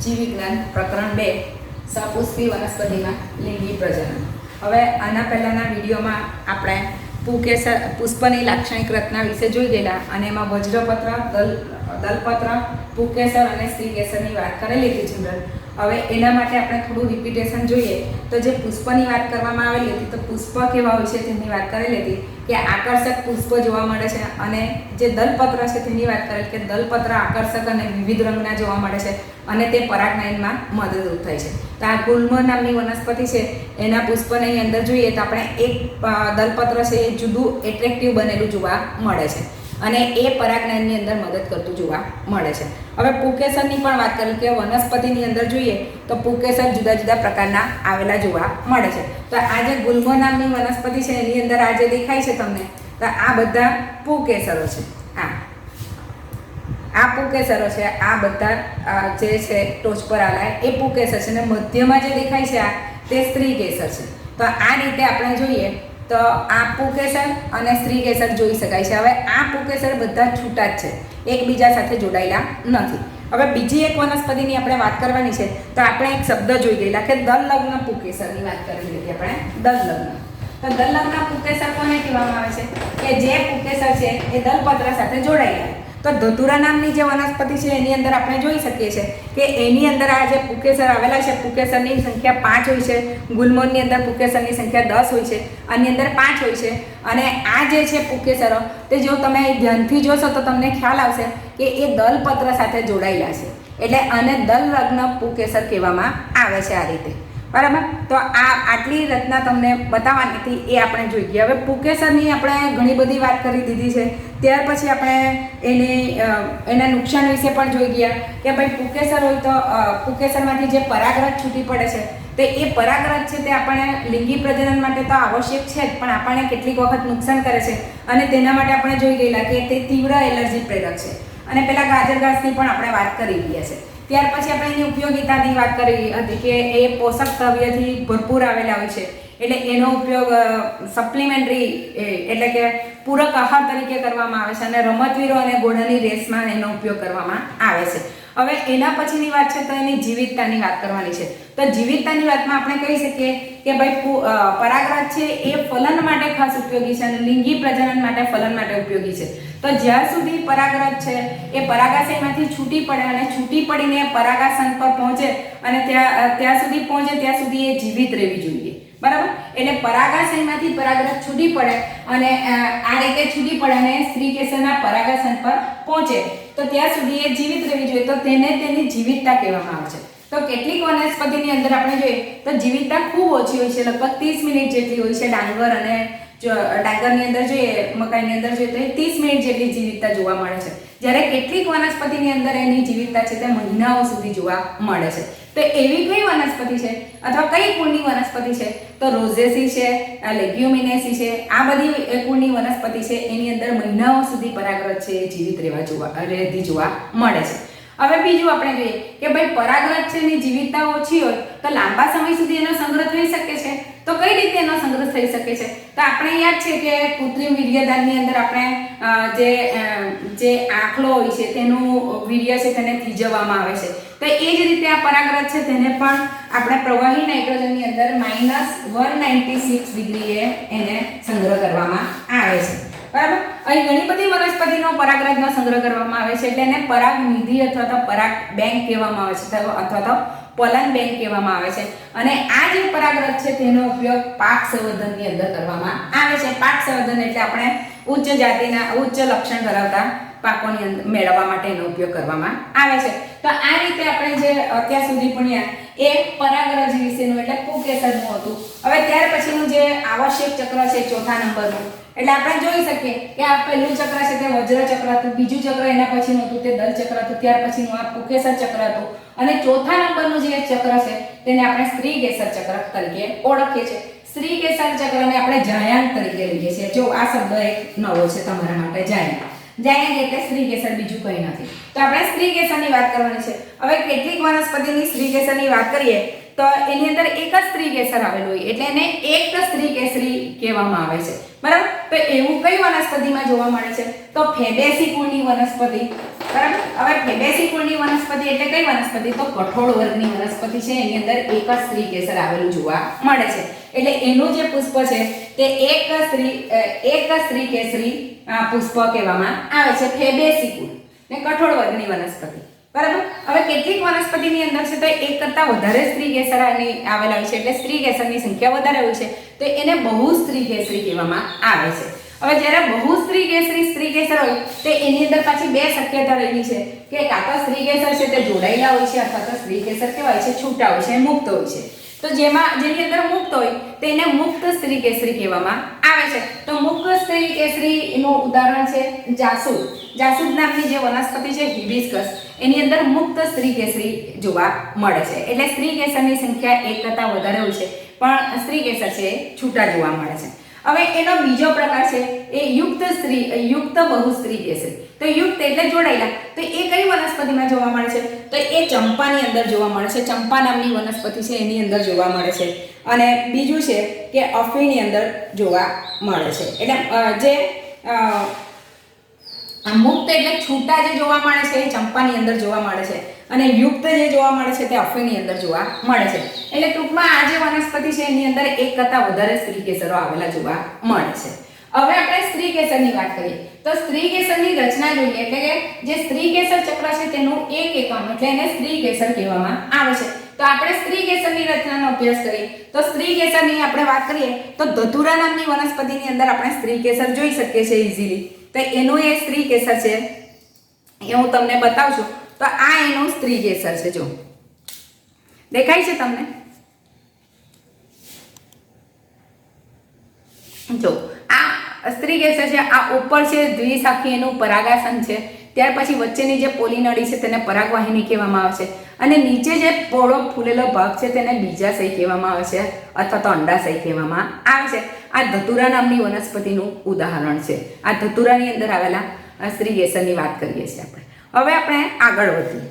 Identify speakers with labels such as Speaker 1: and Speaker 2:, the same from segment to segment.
Speaker 1: જીવ વિજ્ઞાન પ્રકરણ 2 સપુષ્પી વનસ્પતિમાં લિંગી પ્રજનન। હવે આના પહેલાંના વિડીયોમાં આપણે પુષ્પની લાક્ષણિક રચના વિશે જોઈ ગયેલા અને એમાં વજ્રપત્ર, દલપત્ર, પુકેસર અને સ્ત્રીકેસરની વાત કરેલી હતી જનરલ। હવે એના માટે આપણે થોડું રિપીટેશન જોઈએ તો જે પુષ્પની વાત કરવામાં આવેલી હતી તો પુષ્પ કેવા હોય છે તેની વાત કરેલી હતી કે આકર્ષક પુષ્પ જોવા મળે છે, અને જે દલપત્ર છે તેની વાત કરેલી કે દલપત્ર આકર્ષક અને વિવિધ રંગના જોવા મળે છે અને તે પરાગનયનમાં મદદરૂપ થાય છે। તો આ ગુલ્મ નામની વનસ્પતિ છે એના પુષ્પની અંદર જોઈએ તો આપણે એક દલપત્ર છે એ જુદું એટ્રેક્ટિવ બનેલું જોવા મળે છે અને એ પરાગનયનની અંદર મદદ કરતું જોવા મળે છે। હવે પુકેસરની પણ વાત કરીએ કે વનસ્પતિની અંદર જોઈએ તો પુકેસર જુદા જુદા પ્રકારના આવેલા જોવા મળે છે। તો આ જે ગુલ્મ નામની વનસ્પતિ છે એની અંદર આ જે દેખાય છે તમને, તો આ બધા પુકેસરો છે। આ પુકેસરો છે, આ બધા જે છે ટોચ પર આવેલા એ પુકેસર છે અને મધ્યમાં જે દેખાય છે તે સ્ત્રીકેસર છે। તો આ રીતે આપણે જોઈએ તો આ પુકેસર અને સ્ત્રીકેસર જોઈ શકાય છે। હવે આ પુકેસર બધા છૂટા જ છે, એકબીજા સાથે જોડાયેલા નથી। હવે બીજી એક વનસ્પતિની આપણે વાત કરવાની છે તો આપણે એક શબ્દ જોઈ ગયેલા કે દલલગ્ન પુકેસરની વાત કરેલી હતી આપણે, દલલગ્ન। તો દલલગ્ન પુકેસર કોને કહેવામાં આવે છે કે જે પુકેસર છે એ દલપત્ર સાથે જોડાયેલા। તો ધતુરા નામની જે વનસ્પતિ છે એની અંદર આપણે જોઈ શકીએ છીએ કે એની અંદર આ જે પુકેસર આવેલા છે, પુકેસરની સંખ્યા 5 હોય છે, ગુલ્મોની અંદર પુકેસરની સંખ્યા 10 હોય છે, આની અંદર 5 હોય છે। અને આ જે છે પુકેસરો તે જો તમે ધ્યાનથી જોશો તો તમને ખ્યાલ આવશે કે એ દલપત્ર સાથે જોડાયેલા છે, એટલે આને દલલગ્ન પુકેસર કહેવામાં આવે છે આ રીતે, બરાબર। તો આ આટલી રચના તમને બતાવવાની હતી એ આપણે જોઈ ગયા। હવે પુકેસરની આપણે ઘણી બધી વાત કરી દીધી છે, ત્યાર પછી આપણે એના નુકસાન વિશે પણ જોઈ ગયા કે ભાઈ પુકેસર હોય તો પુકેસરમાંથી જે પરાગરજ છૂટી પડે છે તો એ પરાગરજ છે તે આપણે લિંગી પ્રજનન માટે તો આવશ્યક છે જ, પણ આપણને કેટલીક વખત નુકસાન કરે છે અને તેના માટે આપણે જોઈ ગયેલા કે તે તીવ્ર એલર્જી પ્રેરક છે। અને પેલા ગાજર ઘાસની પણ આપણે વાત કરી ગયા છે। ત્યાર પછી આપણે એની ઉપયોગિતાની વાત કરી હતી કે એ પોષક દ્રવ્યથી ભરપૂર આવેલા હોય છે, એટલે એનો ઉપયોગ સપ્લિમેન્ટરી એટલે કે પૂરક આહાર તરીકે કરવામાં આવે છે અને રમતવીરો અને ઘોડાની રેસમાં એનો ઉપયોગ કરવામાં આવે છે। હવે એના પછીની વાત છે તો એની જીવિતતાની વાત કરવાની છે। તો જીવિતતાની વાતમાં આપણે કહી શકીએ કે ભાઈ પરાગરજ છે એ ફલન માટે ખાસ ઉપયોગી છે અને લિંગી પ્રજનન માટે ફલન માટે ઉપયોગી છે। તો જ્યાં સુધી પરાગરજ છે એ પરાગાશયમાંથી છૂટી પડે અને છૂટી પડીને પરાગાસન પર પહોંચે અને ત્યાં સુધી પહોંચે ત્યાં સુધી એ જીવિત રહેવી જોઈએ, બરાબર। એટલે પરાગાશયમાંથી પરાગરજ છૂટી પડે અને આ રીતે છૂટી પડે અને સ્ત્રીકેસરના પરાગાસન પર પહોંચે તો ત્યાં સુધી એ જીવિત રહેવી જોઈએ, તો તેને તેની જીવિતતા કહેવામાં આવે છે। તો કેટલીક વનસ્પતિની અંદર આપણે જોઈએ તો જીવિતતા ખૂબ ઓછી હોય છે, લગભગ 30 મિનિટ જેટલી હોય છે। ડાંગરની અંદર જોઈએ, મકાઈની અંદર જોઈએ તો 30 મિનિટ જેટલી જીવિતતા જોવા મળે છે, જ્યારે કેટલીક વનસ્પતિની અંદર એની જીવિતતા છે તે મહિનાઓ સુધી જોવા મળે છે। તો એવી કઈ વનસ્પતિ છે અથવા કઈ કુળની વનસ્પતિ છે તો રોઝેસી છે, લેગ્યુમિનેસી છે, આ બધી કુળની વનસ્પતિ છે એની અંદર મહિનાઓ સુધી પરાગરજ છે એ જીવિત રહેતી જોવા મળે છે। હવે બીજું આપણે જોઈએ કે ભાઈ પરાગરજ છે એની જીવિતતા ઓછી હોય તો લાંબા સમય સુધી એનો સંગ્રહ થઈ શકે છે। તો કઈ રીતે એનો સંગ્રહ થઈ શકે છે તો આપણે યાદ છે કે કૃત્રિમ વીર્યદાનની અંદર આપણે જે આંખલો હોય છે તેનું વીર્ય છે તેને થીજવવામાં આવે છે, તો એ જ રીતે આ પરાગરજ છે તેને પણ આપણે પ્રવાહી નાઇટ્રોજનની અંદર -196 ડિગ્રીએ એને સંગ્રહ કરવામાં આવે છે, બરાબર। અહીં ઘણી બધી વનસ્પતિનો પરાગરજનો સંગ્રહ કરવામાં આવે છે, એટલે એને પરાગનિધિ અથવા તો પરાગ બેંક કહેવામાં આવે છે અથવા તો પોલન બેંક કહેવામાં આવે છે। અને આ જે પરાગરજ છે તેનો ઉપયોગ પાક સંવર્ધનની અંદર કરવામાં આવે છે। પાક સંવર્ધન એટલે આપણે ઉચ્ચ જાતિના ઉચ્ચ લક્ષણ ધરાવતા પાકોની અંદર મેળવવા માટે એનો ઉપયોગ કરવામાં આવે છે। તો આ રીતે આપણે જે અત્યાર સુધી ભણ્યા એ પરાગરજ વિશેનું એટલે પુકેસરનું હતું। હવે ત્યાર પછીનું જે આવશ્યક ચક્ર છે ચોથા નંબરનું, એટલે આપણે જોઈ શકીએ કે આ પહેલું ચક્ર છે તે વજ્ર ચક્ર હતું, બીજું ચક્ર એના પછીનું હતું તે દલ ચક્ર હતું, ત્યાર પછીનું આ પુકેસર ચક્ર હતું અને ચોથા નંબરનું જે ચક્ર છે તેને આપણે સ્ત્રીકેસર ચક્ર તરીકે ઓળખીએ છીએ। સ્ત્રીકેસર ચક્રને આપણે જાયાંત તરીકે લઈએ છીએ। જો આ શબ્દ એક નવો છે તમારા માટે, જાયાંત એટલે સ્ત્રીકેસર, બીજું કંઈ નથી। તો આપણે સ્ત્રીકેસરની વાત કરવાની છે। હવે કેટલીક વનસ્પતિની સ્ત્રીકેસરની વાત કરીએ તો એની અંદર એક જ સ્ત્રીકેસર આવેલું હોય એટલે એને એક સ્ત્રીકેસરી કહેવામાં આવે છે, બરાબર. તો એવું કઈ વનસ્પતિમાં જોવા મળે છે? તો ફેબેસી કુળની વનસ્પતિ, બરાબર. હવે ફેબેસી કુળની વનસ્પતિ એટલે કઈ વનસ્પતિ? તો કઠોળ વર્ગની વનસ્પતિ છે, એની અંદર એક જ સ્ત્રીકેસર આવેલું જોવા મળે છે. એટલે એનું જે પુષ્પ છે તે એક સ્ત્રીકેસરી પુષ્પ કહેવામાં આવે છે, ફેબેસી કુળ ને કઠોળ વર્ગની વનસ્પતિ, બરાબર. હવે કેટલીક વનસ્પતિની અંદર છે તો એક કરતાં વધારે સ્ત્રીકેસર આવેલા હોય છે એટલે સ્ત્રીકેસરની સંખ્યા વધારે હોય છે તો એને બહુસ્ત્રીકેસરી કહેવામાં આવે છે. હવે જ્યારે સ્ત્રીકેસર હોય તો એની અંદર પાછી બે શક્યતા રહેલી છે કે કાં તો સ્ત્રીકેસર છે તે જોડાયેલા હોય છે અથવા તો સ્ત્રીકેસર કેવાય છે છૂટા હોય છે, મુક્ત હોય છે. તો જેની અંદર મુક્ત હોય તેને મુક્ત સ્ત્રીકેસરી કહેવામાં આવે છે. તો મુક્ત સ્ત્રીકેસરીનું ઉદાહરણ છે જાસૂદ નામની જે વનસ્પતિ છે હિબિસ્કસ, એની અંદર મુક્ત સ્ત્રીકેસરી જોવા મળે છે. એટલે સ્ત્રીકેસરની સંખ્યા એક કરતાં વધારે હોય છે પણ સ્ત્રીકેસર છે છૂટા જોવા મળે છે. હવે એનો બીજો પ્રકાર છે એ યુક્ત બહુસ્ત્રીકેસરી. તો યુક્ત એટલે જોડાયેલા. તો એ કઈ વનસ્પતિમાં જોવા મળે છે? તો એ ચંપાની અંદર જોવા મળે છે. ચંપા નામની વનસ્પતિ છે એની અંદર જોવા મળે છે. અને બીજું છે કે અફીની અંદર જોવા મળે છે. એટલે જે મુક્ત એટલે છૂટા જે જોવા મળે છે એ ચંપાની અંદર જોવા મળે છે અને યુક્ત જે જોવા મળે છે તે અફીની અંદર જોવા મળે છે. એટલે ટૂંકમાં આ જે વનસ્પતિ છે એની અંદર એક કરતાં વધારે સ્ત્રીકેસરો આવેલા જોવા મળે છે. હવે આપણે સ્ત્રીકેસરની વાત કરીએ તો સ્ત્રીકેસરની રચના જોઈએ એટલે કે જે સ્ત્રીકેસર ચક્ર છે તેનું એક એકમ એટલે એને સ્ત્રીકેસર કહેવામાં આવે છે. તો આપણે સ્ત્રીકેસરની રચનાનો અભ્યાસ કરીએ તો સ્ત્રીકેસરની આપણે વાત કરીએ તો ધતુરા નામની વનસ્પતિની અંદર આપણે સ્ત્રીકેસર જોઈ શકીએ છીએ ઇઝીલી. તો એનું એ સ્ત્રીકેસર છે એ હું તમને બતાવું છું. તો આ એનું સ્ત્રીકેસર છે, જો દેખાય છે તમને? જો આ સ્ત્રીકેસર છે, આ ઉપર છે દ્વિશાખી એનું પરાગાસન છે, ત્યાર પછી વચ્ચેની જે પોલી નળી છે તેને પરાગવાહિની કહેવામાં આવે છે અને નીચે જે પોળો ફૂલેલો ભાગ છે તેને બીજાશય કહેવામાં આવે છે અથવા તો અંડાશય કહેવામાં આવે છે. આ ધતુરા નામની વનસ્પતિનું ઉદાહરણ છે. આ ધતુરાની અંદર આવેલા સ્ત્રીકેસરની વાત કરીએ છીએ આપણે. હવે આપણે આગળ વધીએ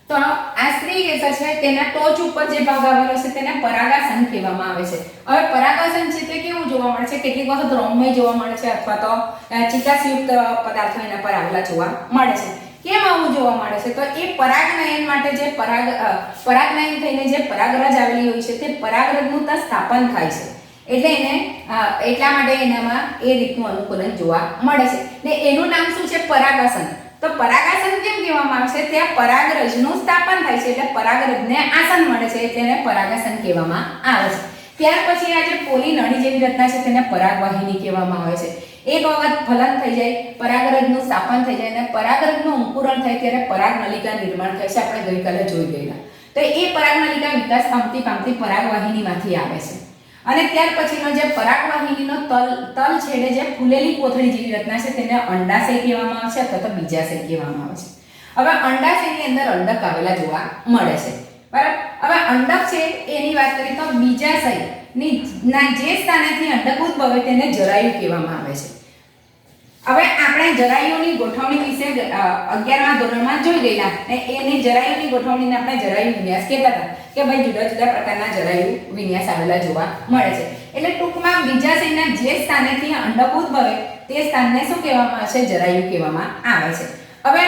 Speaker 1: તો આ સ્ત્રીકેસર છે તેના ટોચ ઉપર જે ભાગ આવેલો છે તેને પરાગાસન કહેવામાં આવે છે. હવે પરાગાસન છે તે કેવું જોવા મળે છે? કેટલીક વખત રોમમય જોવા મળે છે અથવા તો ચિકાસયુક્ત પદાર્થો એના પર આવેલા જોવા મળે છે. કેમ આવું જોવા મળે છે? તો એ પરાગનયન માટે જે પરાગનયન થઈને જે પરાગરજ આવેલી હોય છે તે પરાગરજનું ત્યાં સ્થાપન થાય છે એટલે એને એટલા માટે એનામાં એ રીતનું અનુકૂલન જોવા મળે છે ને એનું નામ શું છે? પરાગાસન. તો પરાગાસન કેમ કહેવામાં આવે છે? ત્યાં પરાગરજનું સ્થાપન થાય છે એટલે પરાગરજને આસન મળે છે એટલે એને પરાગાસન કહેવામાં આવે છે. ત્યાર પછી આ જે પોલી નળી જેવી રચના છે તેને પરાગવાહિની કહેવામાં આવે છે. એક વખત ફલન થઈ જાય, પરાગરજનું સ્થાપન થઈ જાય અને પરાગરજનું અંકુરણ થાય ત્યારે પરાગનલિકા નિર્માણ થાય છે. આપણે ગઈકાલે જોઈ ગયેલા. તો એ પરાગનલિકા વિકાસ પામતી પરાગવાહિનીમાંથી આવે છે અને ત્યાર પછીનો જે પરાગવાહિનીનો તલ છેડે જે ફૂલેલી કોથળી જેવી રચના છે તેને અંડાશય કહેવામાં આવે છે અથવા તો બીજાશય કહેવામાં આવે છે. હવે અંડાશયની અંદર અંડક આવેલા જોવા મળે છે, બરાબર. હવે અંડક છે એની વાત કરીએ તો બીજાશયની જે સ્થાનેથી અંડક ઉદ્ભવે તેને જરાયુ કહેવામાં આવે છે. હવે આપણે જરાયુની ગોઠવણી વિશે 11મા ધોરણમાં જોઈ ગયેલા ને એની જરાયુની ગોઠવણીને આપણે જરાયુ વિન્યાસ કહેતા હતા કે ભાઈ જુદા જુદા પ્રકારના જરાયુ વિન્યાસ આવેલા જોવા મળે છે. એટલે ટૂંકમાં બીજાશયના જે સ્થાનેથી અંડક ઉદ્ભવે તે સ્થાનને શું કહેવામાં આવે છે? જરાયુ કહેવામાં આવે છે. હવે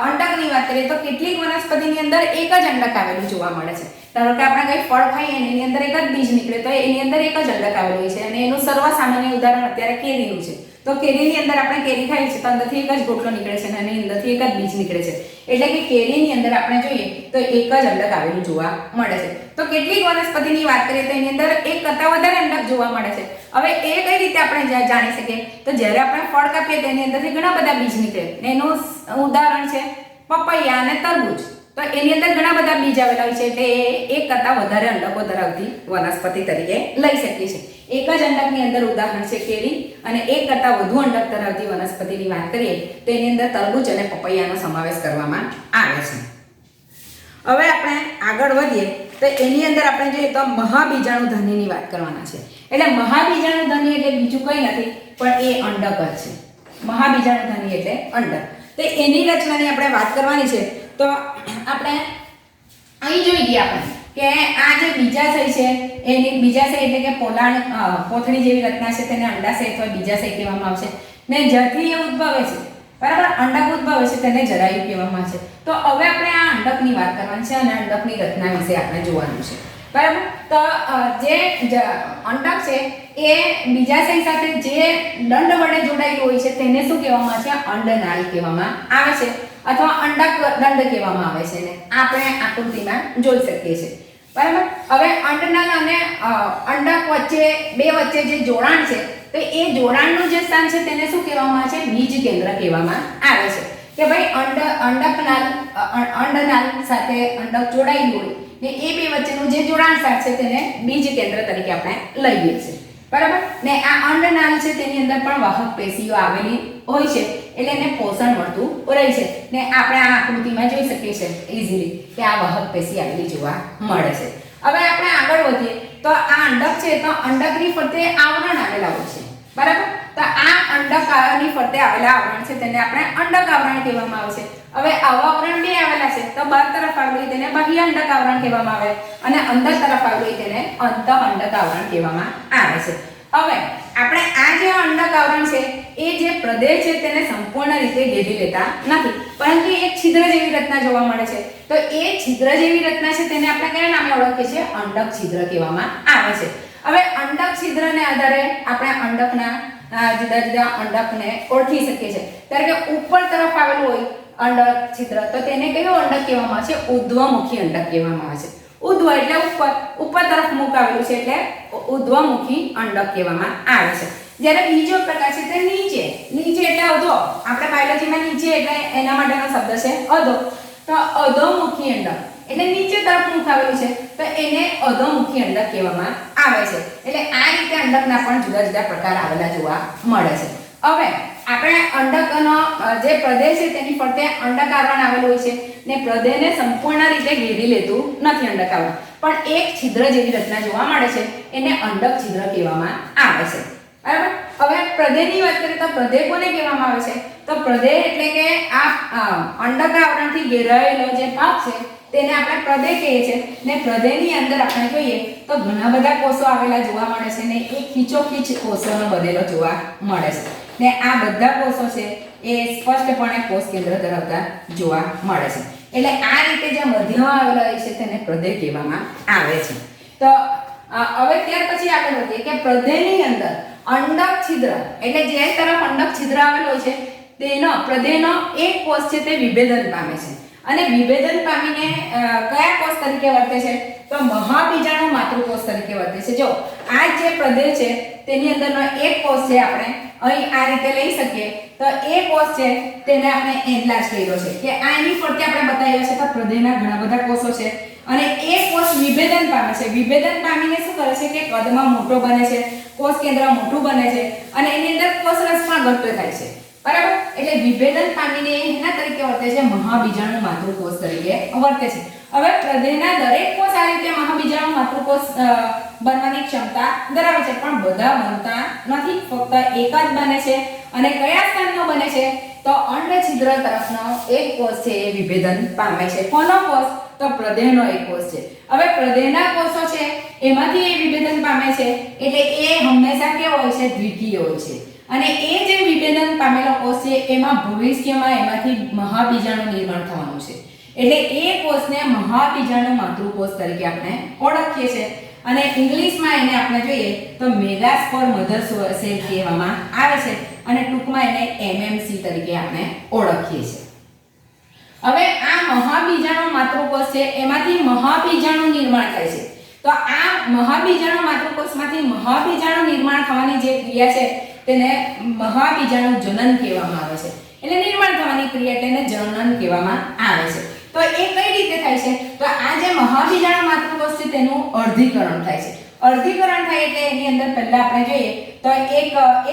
Speaker 1: અંડકની વાત કરીએ તો કેટલીક વનસ્પતિની અંદર એક જ અંડક આવેલું જોવા મળે છે. ધારો કે આપણે કંઈ ફળ ખાઈએ એની અંદર એક જ બીજ નીકળે તો એની અંદર એક જ અંડક આવેલું હોય છે અને એનું સર્વસામાન્ય ઉદાહરણ અત્યારે કેરીનું છે. તો કેરીની અંદર આપણે કેરી ખાઈએ છીએ તો અંદરથી એક જ ગોટલો નીકળે છે અને એની અંદરથી એક જ બીજ નીકળે છે. એટલે કે કેરીની અંદર આપણે જોઈએ તો એક જ અંડક આવેલું જોવા મળે છે. તો કેટલીક વનસ્પતિની વાત કરીએ તો એની અંદર એક કરતાં વધારે અંડક જોવા મળે છે. હવે એ કઈ રીતે આપણે જાણી શકીએ? તો જ્યારે આપણે ફળ કાપીએ તેની અંદરથી ઘણા બધા બીજ નીકળે. એનું ઉદાહરણ છે પપૈયા અને તરબૂચ. તો એની અંદર ઘણા બધા બીજ આવેલા હોય છે એટલે એક કરતાં વધારે અંડકો ધરાવતી વનસ્પતિ તરીકે લઈ શકીએ છીએ. એક જ અંડકની અંદર ઉદાહરણ છે કેરી અને એક કરતાં વધુ અંડક ધરાવતી વનસ્પતિની વાત કરીએ તો એની અંદર તરબૂચ અને પપૈયાનો સમાવેશ કરવામાં આવે છે. હવે આપણે આગળ વધીએ તો એની અંદર આપણે જોઈએ તો મહાબીજાણુધનીની વાત કરવાના છે. એટલે મહાબીજાણુધની એટલે બીજું કંઈ નથી પણ એ અંડક જ છે. મહાબીજાણુધની એટલે અંડક. તો એની રચનાની આપણે વાત કરવાની છે તો આપણે અહીં જોઈ ગયા આપણે કે આ જે બીજાશય છે એની બીજાશય એટલે કે પોલાણ પોથળી જેવી રચના છે તેને અંડાશય અથવા બીજાશય કહેવામાં આવશે ને જ્યાંથી એ ઉદ્ભવે છે બરાબર અંડક ઉદ્ભવે છે તેને જરાયુ કહેવામાં આવે છે. તો હવે આપણે આ અંડકની વાત કરવાની છે અને અંડકની રચના વિશે આપણે જોવાનું છે બરાબર. તો જે અંડક છે એ બીજાશય સાથે જે દંડ વડે જોડાયેલું હોય છે તેને શું કહેવામાં આવે છે? અંડનાળ કહેવામાં આવે છે અથવા અંડક દંડ કહેવામાં આવે છે ને આપણે આકૃતિમાં જોઈ શકીએ છીએ બરાબર. હવે અંડનાળ અને અંડક વચ્ચે જે જોડાણ છે તો એ જોડાણનું જે સ્થાન છે તેને શું કહેવામાં આવે છે? બીજ કેન્દ્ર કહેવામાં આવે છે કે ભાઈ અંડનાળ સાથે અંડક જોડાયેલું હોય ને એ બે વચ્ચેનું જે જોડાણ સ્થાન છે તેને બીજ કેન્દ્ર તરીકે આપણે લઈએ છીએ બરાબર. ને આ અંડનાળ છે તેની અંદર પણ વાહક પેશીઓ આવેલી હોય છે એટલે એને પોષણ મળતું રહે છે ને આપણે આ આકૃતિમાં જોઈ શકીએ છીએ ઈઝીલી કે આ વાહક પેશી આવેલી જોવા મળે છે. હવે આપણે આગળ વધીએ તો આ અંડક છે તો અંડકની ફરતે આવરણ આવેલા હોય છે બરાબર. તો આ અંડકની ફરતે આવેલા આવરણ છે તેને આપણે અંડક આવરણ કહેવામાં આવે છે. હવે આવા આવરણ બે આવેલા છે તો બહાર તરફ આવેલી તેને બાહ્ય અંડક આવરણ કહેવામાં આવે અને અંદર તરફ આવેલી તેને અંતઃ અંડક આવરણ કહેવામાં આવે છે. હવે આપણે આ જે અંડક આવરણ છે એ જે પ્રદેશ છે તેને સંપૂર્ણ રીતે ઘેરી લેતા નથી પરંતુ એક છિદ્ર જેવી રચના જોવા મળે છે. તો એ છિદ્ર જેવી રચના છે તેને આપણે કયા નામે ઓળખીએ છીએ? અંડક છિદ્ર કહેવામાં આવે છે. હવે અંડક છિદ્રને આધારે આપણે અંડકના જુદા જુદા અંડકને ઓળખી શકીએ છીએ. ત્યારે કે ઉપર તરફ આવેલું હોય અંડક છિદ્ર તો તેને કયો અંડક કહેવામાં આવે છે? ઉર્ધ્વમુખી અંડક કહેવામાં આવે છે. ઉર્ધ્વ એટલે ઉપર તરફ મુખ આવેલું છે એટલે ઉર્ધ્વમુખી અંડક કહેવામાં આવે છે. જ્યારે બીજો પ્રકાર છે તે નીચે એટલે અધો. આપણે બાયોલોજીમાં નીચે એટલે એના માટેનો શબ્દ છે અધો. તો અધોમુખી અંડક એટલે નીચે તરફ મુખ આવેલું છે તો એને અધોમુખી અંડક કહેવામાં આવે છે. એટલે આ રીતે અંડકના પણ જુદા જુદા પ્રકાર આવેલા જોવા મળે છે. હવે આપણે અંડકનો જે પ્રદેશ છે તેની ફરતે અંડક આવરણ આવેલું હોય છે ને પ્રદેશને સંપૂર્ણ રીતે ઘેરી લેતું નથી અંડક આવરણ પણ એક છિદ્ર જેવી રચના જોવા મળે છે એને અંડક છિદ્ર કહેવામાં આવે છે બરાબર. હવે પ્રદેશની વાત કરીએ તો પ્રદેશ કોને કહેવામાં આવે છે? તો પ્રદેશ એટલે કે આ અંડક આવરણથી ઘેરાયેલો જે ભાગ છે તેને આપણે પ્રદેશ કહીએ છીએ ને પ્રદેશની અંદર આપણે જોઈએ તો ઘણા બધા કોષો આવેલા જોવા મળે છે ને એક ખીચોખીચ કોષોનો બનેલો જોવા મળે છે ને આ બધા કોષો છે એ સ્પષ્ટપણે કોષ કેન્દ્ર ધરાવતા જોવા મળે છે. એટલે આ રીતે જે મધ્યમાં આવેલા હોય છે તેને પ્રદેશ કહેવામાં આવે છે. તો હવે ત્યાર પછી આગળ વધીએ કે પ્રદેશની અંદર અંડક છિદ્ર એટલે જે તરફ અંડક છિદ્ર આવેલો હોય છે તેનો પ્રદેશનો એક કોષ છે તે વિભેદન પામે છે અને વિભેદન પામીને કયા કોષ તરીકે વર્તે છે? તો મહાબીજાણુ માતૃકોષ તરીકે વર્તે છે. જો આ જે પ્રદેશ છે તેની અંદરનો એક કોષ છે આપણે અહીં આ રીતે લઈ શકીએ તો એ કોષ છે તેને આપણે એનલાર્જ કર્યો છે કે આની ફરતે આપણે બતાવ્યો છે તો પ્રદેશના ઘણા બધા કોષો છે અને એ કોષ વિભેદન પામે છે. વિભેદન પામીને શું કરે છે કે કદમાં મોટો બને છે, કોષ કેન્દ્ર મોટું બને છે અને એની અંદર કોષરસ પણ ઘટ્ટ થાય છે બરાબર. એટલે વિભેદન પામીને એના તરીકે વર્તે છે મહાબીજાણુ માતૃકોષ તરીકે વર્તે છે. હવે પ્રદેશના દરેક કોષ આ રીતે મહાબીજાણુ માતૃકોષ બનવાની ક્ષમતા ધરાવે છે પણ બધા બનતા નથી, ફક્ત એક જ બને છે અને કયા સ્થાનનો બને છે? તો અંડછિદ્ર તરફનો એક કોષ છે એ વિભેદન પામે છે. કોનો કોષ? તો પ્રદેશનો એક કોષ છે. હવે પ્રદેશના કોષો છે એમાંથી એ વિભેદન પામે છે એટલે એ હંમેશા કેવો હોય છે? દ્વિકીય હોય છે અને એ જે વિભેદન પામેલો કોષ છે એમાં ભવિષ્યમાં એમાંથી મહાબીજાણુ નિર્માણ થવાનું છે એટલે એ કોષને મહાબીજાણુ માતૃકોષ તરીકે આપણે ઓળખીએ છીએ અને ઇંગ્લિશમાં એને આપણે જોઈએ તો મેગાસ્પોર મધર સેલ કહેવામાં આવે છે અને ટૂંકમાં એને MMC તરીકે આપણે ઓળખીએ છીએ. હવે આ મહાબીજાણુ માતૃકોષ છે એમાંથી મહાબીજાણુ નિર્માણ થાય છે. તો આ મહાબીજાણુ માતૃકોષમાંથી મહાબીજાણુ નિર્માણ થવાની જે ક્રિયા છે તેને મહાબીજાણુ જનન કહેવામાં આવે છે. એટલે નિર્માણ થવાની ક્રિયા એટલે એને જનન કહેવામાં આવે છે. તો એ કઈ રીતે થાય છે? તો આ જે મહાબીજાણુ માતૃકોષ છે તેનું અર્ધીકરણ થાય છે. અર્ધીકરણ થાય એટલે એની અંદર પહેલા આપણે જોઈએ તો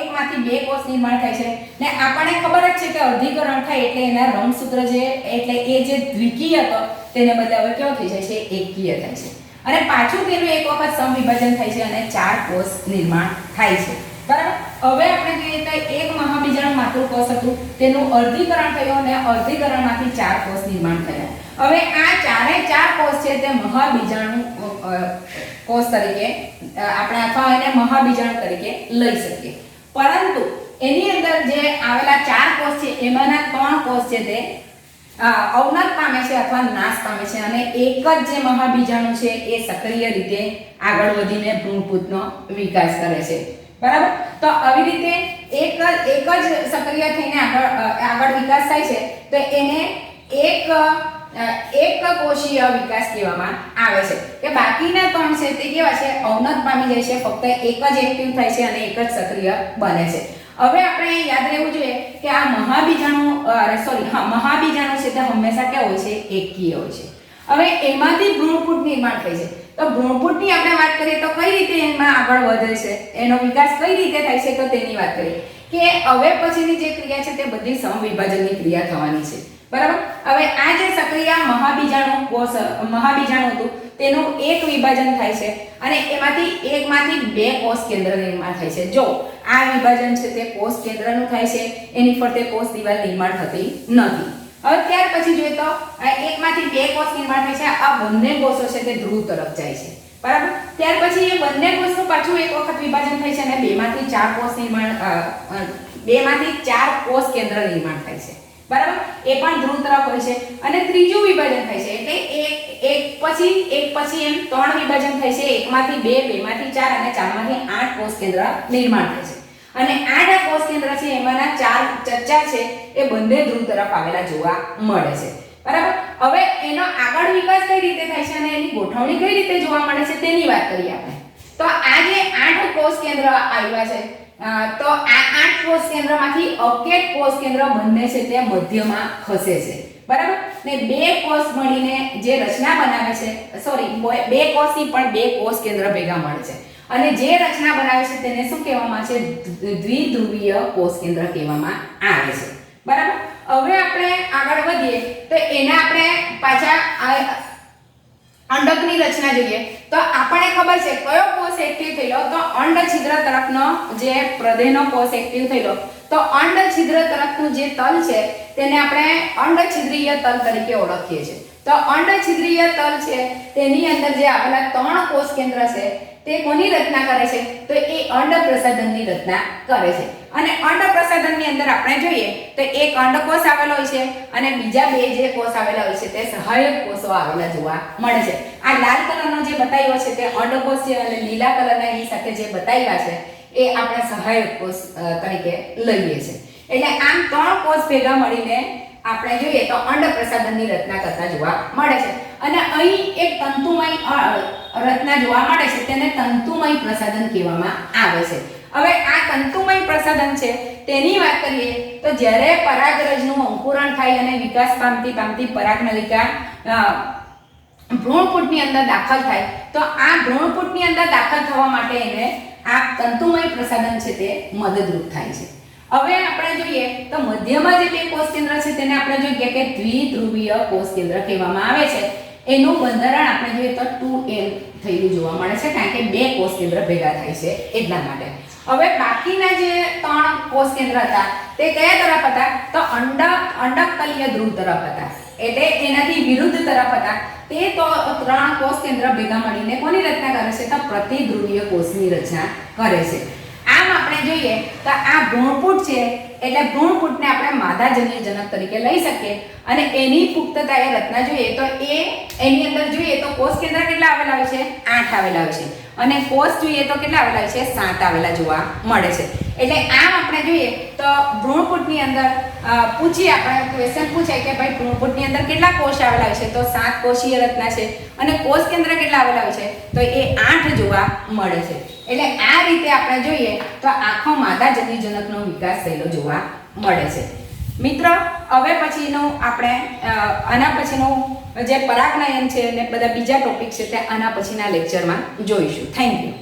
Speaker 1: એકમાંથી બે કોષ નિર્માણ થાય છે ને આપણને ખબર જ છે કે અર્ધીકરણ થાય એટલે એના રંગસૂત્ર જે એટલે એ જે દ્વિકીય હતો તેને બદલે હવે કેવો થઈ જાય છે? એકકીય થાય છે અને પાછું તેનું એક વખત સમવિભાજન થાય છે અને 4 કોષ નિર્માણ થાય છે બરાબર. હવે આપણે જોઈએ તો એક મહાબીજાણુ માતૃકોષ હતું તેનું અર્ધીકરણ થયું અને અર્ધીકરણમાંથી 4 કોષ નિર્માણ થયા. હવે આ ચારે ચાર કોષ છે તે મહાબીજાણુ કોષ તરીકે આપણે અથવા એને મહાબીજાણુ તરીકે લઈ શકીએ, પરંતુ એની અંદર જે આવેલા ચાર કોષ છે એમાંના 3 કોષ છે તે અવનત પામે છે અથવા નાશ પામે છે અને એક જ જે મહાબીજાણુ છે એ સક્રિય રીતે આગળ વધીને ભ્રૂણપૂટનો વિકાસ કરે છે, બરાબર। તો આવી રીતે એક જ સક્રિય થઈને આગળ વિકાસ થાય છે તો એને એક કોષીય વિકાસ કહેવામાં આવે છે કે બાકીના 3 છે તે કેવા છે, અવનત પામી જાય છે, ફક્ત એક જ એક્ટિવ થાય છે અને એક જ સક્રિય બને છે। હવે આપણે યાદ રહેવું જોઈએ કે આ મહાબીજાણુ છે તે હંમેશા કેવો હોય છે, એકકીય હોય છે। હવે એમાંથી ભ્રૂણપૂટ નિર્માણ થાય છે, તો ભ્રૂણપૂટની આપણે વાત કરીએ તો કઈ રીતે એમાં આગળ વધે છે, એનો વિકાસ કઈ રીતે થાય છે, તો તેની વાત કરીએ કે હવે પછીની જે ક્રિયા છે તે બધી સમવિભાજનની ક્રિયા થવાની છે, બરાબર। હવે આ જે સક્રિય મહાબીજાણુ હતું તેનું એક વિભાજન થાય છે અને એકમાંથી બે કોષ કેન્દ્ર નિર્માણ થાય છે। જો આ વિભાજન છે તે કોષ કેન્દ્રનું થાય છે, એની ફરતે કોષ દિવાલ નિર્માણ થતી નથી। હવે ત્યાર પછી જોઈએ તો એકમાંથી બે કોષ નિર્માણ થાય છે, આ બંને કોષો છે તે ધ્રુવ તરફ જાય છે, બરાબર। ત્યાર પછી એ બંને કોષનું પાછું એક વખત વિભાજન થાય છે અને બેમાંથી ચાર કોષ કેન્દ્ર નિર્માણ થાય છે, બરાબર। એ પણ ધ્રુવ તરફ હોય છે અને ત્રીજું વિભાજન થાય છે એટલે એક પછી એમ 3 વિભાજન થાય છે, એકમાંથી 2, 2માંથી 4 અને 4માંથી 8 કોષ કેન્દ્ર નિર્માણ થાય છે અને 8 કોષ કેન્દ્ર છે એમાંના 4 છે એ બંને ધ્રુવ તરફ આવેલા જોવા મળે છે, બરાબર। હવે એનો આગળ વિકાસ કઈ રીતે થાય છે અને એની ગોઠવણી કઈ રીતે જોવા મળે છે તેની વાત કરીએ આપણે। તો આ જે 8 કોષ કેન્દ્ર આવ્યા છે તો આ 8 કોષ કેન્દ્રમાંથી અકેટ કોષ કેન્દ્ર બંને છે તે મધ્યમાં ખસે છે, બરાબર। ને બે કોષ મળીને જે રચના બનાવે છે, બે કોષથી પણ બે કોષ કેન્દ્ર ભેગા મળે છે અને જે રચના બનાવે છે તેને શું કહેવામાં આવે છે, દ્વિધ્રુવીય કોષ કેન્દ્ર કહેવામાં આવે છે, બરાબર। હવે આપણે આગળ વધીએ તો એને આપણે પાછા અંડકની રચના જોઈએ તો આપણને ખબર છે કયો કોષ એક્ટિવ થયેલો, તો અંડ છિદ્ર તરફનો જે પ્રદેહનો કોષ એક્ટિવ થયેલો, તો અંડ છિદ્ર તરફનું જે તલ છે તેને આપણે અંડછિદ્રીય તલ તરીકે ઓળખીએ છીએ। તો અંડછિદ્રીય તલ છે તેની અંદર જે આવેલા 3 કોષ કેન્દ્ર છે તે કોની રચના કરે છે, તો એ અંડ પ્રસાધનની રચના કરે છે અને અંડ પ્રસાધનની અંદર આપણે જોઈએ તો એક અંડકોષ આવેલો હોય છે અને બીજા બે જે કોષ આવેલા હોય છે તે સહાયક કોષો આવેલા જોવા મળે છે। આ લાલ કલરનો જે બતાવ્યો છે તે અંડકોષ છે અને લીલા કલરના એની સાથે જે બતાવ્યા છે એ આપણે સહાયક કોષ તરીકે લઈએ છીએ। એટલે આમ 3 કોષ ભેગા મળીને આપણે જોઈએ તો અંડ પ્રસાધનની રચના કરતા જોવા મળે છે અને અહીં એક તંતુમય રચના જોવા મળે છે તેને તંતુમય પ્રસાધન કહેવામાં આવે છે। હવે આ તંતુમય પ્રસાધન છે તેની વાત કરીએ તો જ્યારે પરાગરજનું અંકુરણ થાય અને વિકાસ પામતી પરાગનલિકા ભ્રૂણપૂટની અંદર દાખલ થાય તો આ ભ્રૂણપૂટની અંદર દાખલ થવા માટે એને આ તંતુમય પ્રસાધન છે તે મદદરૂપ થાય છે। હવે આપણે જોઈએ તો મધ્યમાં જે બે કોષ કેન્દ્ર છે તેને આપણે જોઈએ કે દ્વિધ્રુવીય કોષ કેન્દ્ર કહેવામાં આવે છે। એનું બંધારણ આપણે જોઈએ તો 2n થયેલું જોવા મળે છે કારણ કે બે કોષ કેન્દ્ર ભેગા થાય છે એટલા માટે। હવે બાકીના જે 3 કોષ કેન્દ્ર હતા તે કયા તરફ હતા, તો અંડકતલીય ધ્રુવ તરફ હતા, એટલે એનાથી વિરુદ્ધ તરફ હતા। તે તો 3 કોષ કેન્દ્ર ભેગા મળીને કોની રચના કરે છે, તો પ્રતિધ્રુવીય કોષની રચના કરે છે। આમ આપણે જોઈએ તો આ ભ્રૂણપૂટ છે એટલે ભ્રૂણપૂટને આપણે માદાજન્ય જનક તરીકે લઈ શકીએ અને એની પુખ્તતા એ રચના જોઈએ તો એની અંદર જોઈએ તો કોષ કેન્દ્ર કેટલા આવેલા હોય છે, 8 આવેલા હોય છે અને કોષ જોઈએ તો કેટલા આવેલા હોય છે, 7 આવેલા જોવા મળે છે। એટલે આમ આપણે જોઈએ તો ભ્રૂણપૂટની અંદર આપણે ક્વેશ્ચન પૂછાય કે ભાઈ ભ્રૂણપૂટની અંદર કેટલા કોષ આવેલા હોય છે, તો 7 કોષીય રચના છે અને કોષ કેન્દ્ર કેટલા આવેલા હોય છે, તો એ 8 જોવા મળે છે। એટલે આ રીતે આપણે જોઈએ તો આખો માદાજન્યજનકનો વિકાસ થયેલો જોવા મળે છે। મિત્રો હવે પછીનું આપણે આના પછીનું જે પરાગનયન છે અને બધા બીજા ટોપિક છે તે આના પછીના લેક્ચરમાં જોઈશું। Thank you.